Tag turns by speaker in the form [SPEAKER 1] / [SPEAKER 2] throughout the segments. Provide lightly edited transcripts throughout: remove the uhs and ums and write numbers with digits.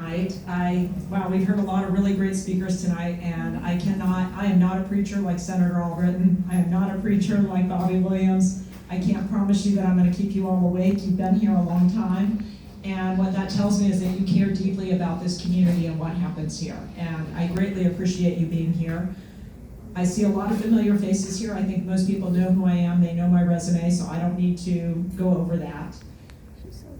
[SPEAKER 1] Wow, we've heard a lot of really great speakers tonight, and I am not a preacher like Senator Albritton. I am not a preacher like Bobby Williams. I can't promise you that I'm going to keep you all awake. You've been here a long time, and what that tells me is that you care deeply about this community and what happens here, and I greatly appreciate you being here. I see a lot of familiar faces here. I think most people know who I am. They know my resume, so I don't need to go over that.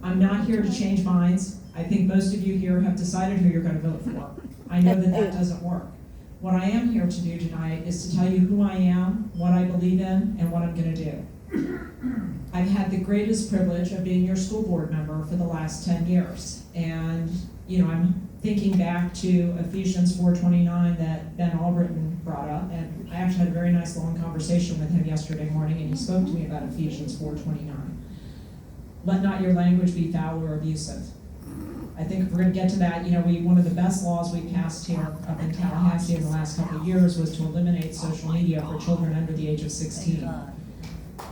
[SPEAKER 1] I'm not here to change minds. I think most of you here have decided who you're going to vote for. I know that that doesn't work. What I am here to do tonight is to tell you who I am, what I believe in, and what I'm going to do. I've had the greatest privilege of being your school board member for the last 10 years. And, I'm thinking back to Ephesians 4:29 that Ben Albritton brought up, and I actually had a very nice long conversation with him yesterday morning, and he spoke to me about Ephesians 4:29. Let not your language be foul or abusive. I think if we're going to get to that, one of the best laws we passed here up in Tallahassee in the last couple of years was to eliminate social media for children under the age of 16.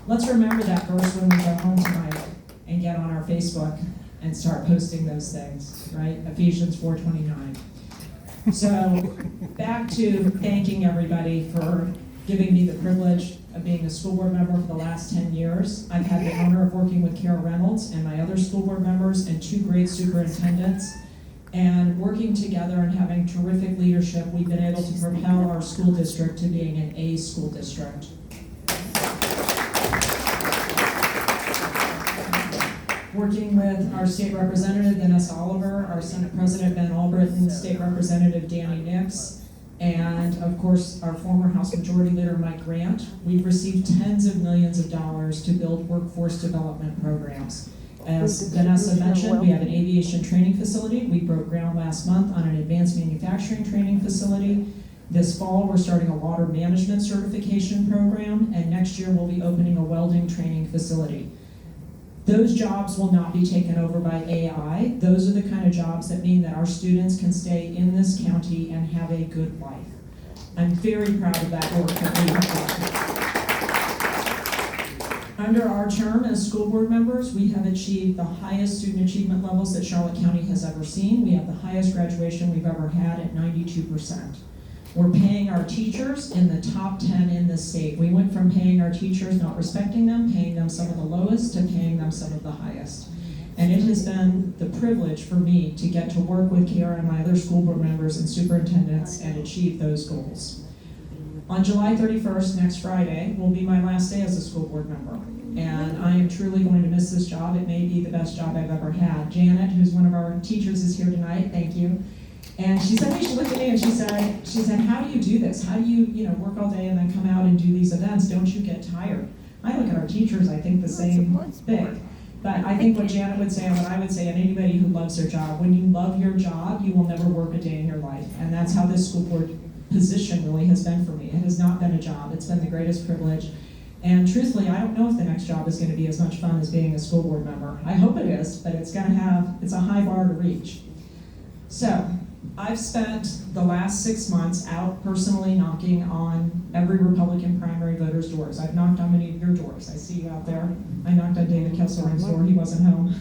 [SPEAKER 1] Let's remember that verse when we go home tonight and get on our Facebook and start posting those things, right? Ephesians 4:29. So back to thanking everybody for giving me the privilege of being a school board member for the last 10 years. I've had the honor of working with Kara Reynolds and my other school board members and 2 great superintendents. And working together and having terrific leadership, we've been able to propel our school district to being an A school district. Working with our state representative, Vanessa Oliver, our Senate President, Ben Albritton, State Representative Danny Nix, and of course our former House Majority Leader Mike Grant, we've received tens of millions of dollars to build workforce development programs. As Vanessa mentioned, we have an aviation training facility. We broke ground last month on an advanced manufacturing training facility. This fall, we're starting a water management certification program, and next year we'll be opening a welding training facility. Those jobs will not be taken over by AI. Those are the kind of jobs that mean that our students can stay in this county and have a good life. I'm very proud of that work that we have done. Under our term as school board members, we have achieved the highest student achievement levels that Charlotte County has ever seen. We have the highest graduation we've ever had at 92%. We're paying our teachers in the top 10 in the state. We went from paying our teachers, not respecting them, paying them some of the lowest, to paying them some of the highest. And it has been the privilege for me to get to work with Kara and my other school board members and superintendents and achieve those goals. On July 31st, next Friday, will be my last day as a school board member. And I am truly going to miss this job. It may be the best job I've ever had. Janet, who's one of our teachers, is here tonight. Thank you. And she said, she looked at me and she said, how do you do this? How do you, work all day and then come out and do these events? Don't you get tired? I look at our teachers, I think the same thing. But I think what Janet would say and what I would say, and anybody who loves their job, when you love your job, you will never work a day in your life. And that's how this school board position really has been for me. It has not been a job. It's been the greatest privilege. And truthfully, I don't know if the next job is going to be as much fun as being a school board member. I hope it is, but it's a high bar to reach. So, I've spent the last 6 months out personally knocking on every Republican primary voter's doors. I've knocked on many of your doors. I see you out there. I knocked on David Kesselring's door. He wasn't home.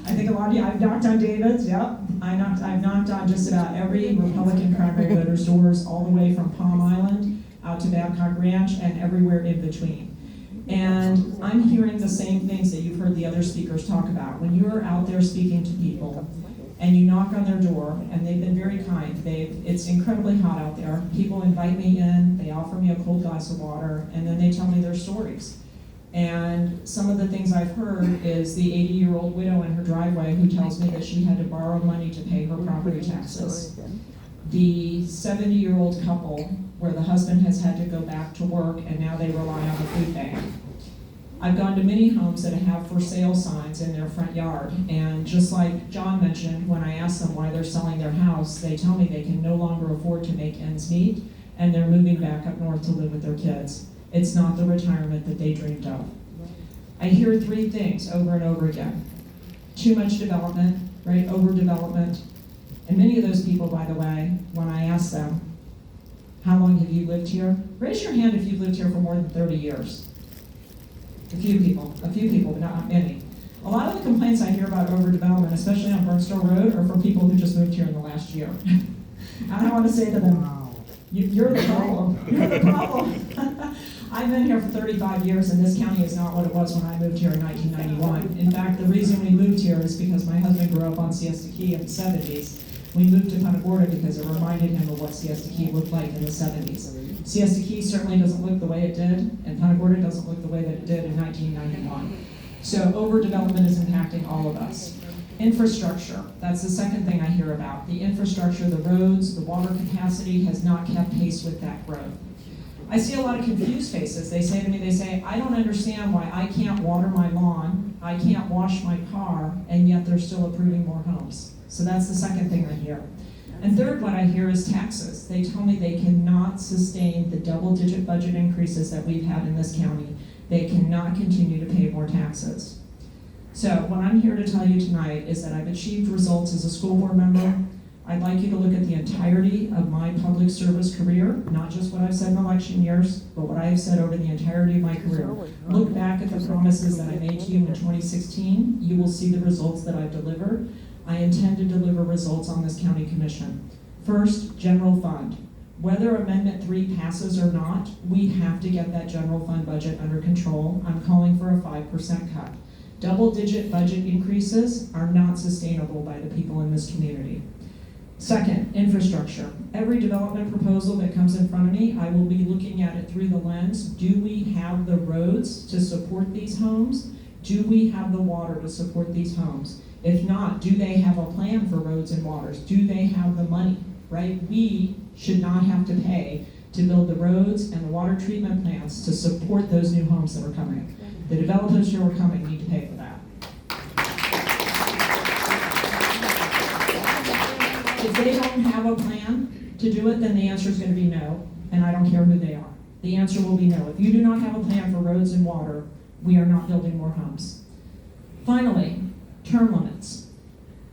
[SPEAKER 1] I think a lot of you, I've knocked on David's, yep. I've knocked on just about every Republican primary voter's doors, all the way from Palm Island out to Babcock Ranch and everywhere in between. And I'm hearing the same things that you've heard the other speakers talk about. When you're out there speaking to people, and you knock on their door, and they've been very kind. It's incredibly hot out there. People invite me in, they offer me a cold glass of water, and then they tell me their stories. And some of the things I've heard is the 80-year-old widow in her driveway who tells me that she had to borrow money to pay her property taxes. The 70-year-old couple where the husband has had to go back to work and now they rely on the food bank. I've gone to many homes that have for sale signs in their front yard, and just like John mentioned, when I ask them why they're selling their house, they tell me they can no longer afford to make ends meet, and they're moving back up north to live with their kids. It's not the retirement that they dreamed of. I hear 3 things over and over again. Too much development, right? Overdevelopment. And many of those people, by the way, when I ask them, how long have you lived here? Raise your hand if you've lived here for more than 30 years. A few people, but not many. A lot of the complaints I hear about overdevelopment, especially on Burnstone Road, are from people who just moved here in the last year. And I want to say to them, you're the problem. You're the problem. I've been here for 35 years, and this county is not what it was when I moved here in 1991. In fact, the reason we moved here is because my husband grew up on Siesta Key in the 70s. We moved to Punta Gorda because it reminded him of what Siesta Key looked like in the 70s. Siesta Key certainly doesn't look the way it did, and Punta Gorda doesn't look the way that it did in 1991. So overdevelopment is impacting all of us. Infrastructure, that's the second thing I hear about. The infrastructure, the roads, the water capacity has not kept pace with that growth. I see a lot of confused faces. They say to me, I don't understand why I can't water my lawn, I can't wash my car, and yet they're still approving more homes. So that's the second thing I hear. And third, what I hear is taxes. They tell me they cannot sustain the double-digit budget increases that we've had in this county. They cannot continue to pay more taxes. So what I'm here to tell you tonight is that I've achieved results as a school board member. I'd like you to look at the entirety of my public service career, not just what I've said in election years, but what I have said over the entirety of my career. Look back at the promises that I made to you in 2016. You will see the results that I've delivered. I intend to deliver results on this county commission. First, general fund. Whether Amendment 3 passes or not, we have to get that general fund budget under control. I'm calling for a 5% cut. Double-digit budget increases are not sustainable by the people in this community. Second, infrastructure. Every development proposal that comes in front of me, I will be looking at it through the lens. Do we have the roads to support these homes? Do we have the water to support these homes? If not, do they have a plan for roads and waters? Do they have the money, right? We should not have to pay to build the roads and the water treatment plants to support those new homes that are coming. The developers who are coming need to pay for that. If they don't have a plan to do it, then the answer is going to be no, and I don't care who they are. The answer will be no. If you do not have a plan for roads and water, we are not building more homes. Finally, term limits.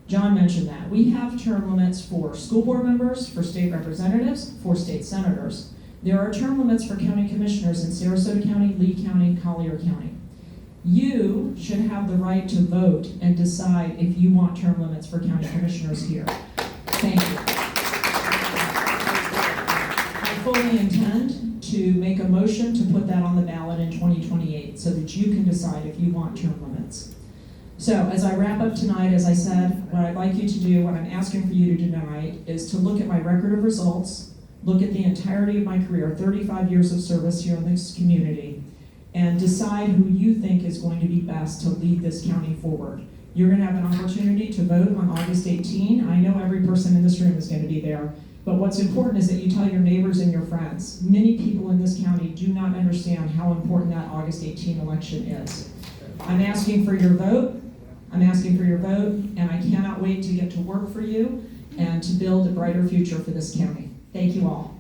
[SPEAKER 1] John mentioned that. We have term limits for school board members, for state representatives, for state senators. There are term limits for county commissioners in Sarasota County, Lee County, Collier County. You should have the right to vote and decide if you want term limits for county commissioners here. Thank you. I fully intend to make a motion to put that on the ballot in 2028 so that you can decide if you want term limits. So as I wrap up tonight, as I said, what I'd like you to do, what I'm asking for you to do tonight, is to look at my record of results, look at the entirety of my career, 35 years of service here in this community, and decide who you think is going to be best to lead this county forward. You're going to have an opportunity to vote on August 18. I know every person in this room is going to be there, but what's important is that you tell your neighbors and your friends. Many people in this county do not understand how important that August 18 election is. I'm asking for your vote. I'm asking for your vote, and I cannot wait to get to work for you and to build a brighter future for this county. Thank you all.